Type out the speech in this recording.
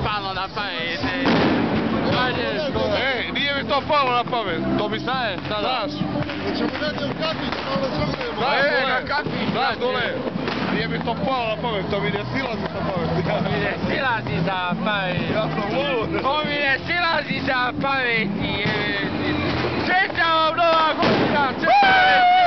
palo na pamet. Nije mi to palo na pamet. To mi Šta je sada? znaš. Hoćemo dati u kafić, malo čokujemo. Na kafić, znaš dole. Nije mi to palo na pamet, to mi ne silazi sa pameti. To mi ne silazi sa pameti. Ja sam lud. To mi ne silazi sa pameti. Čestitam vam nova godina, čestitam!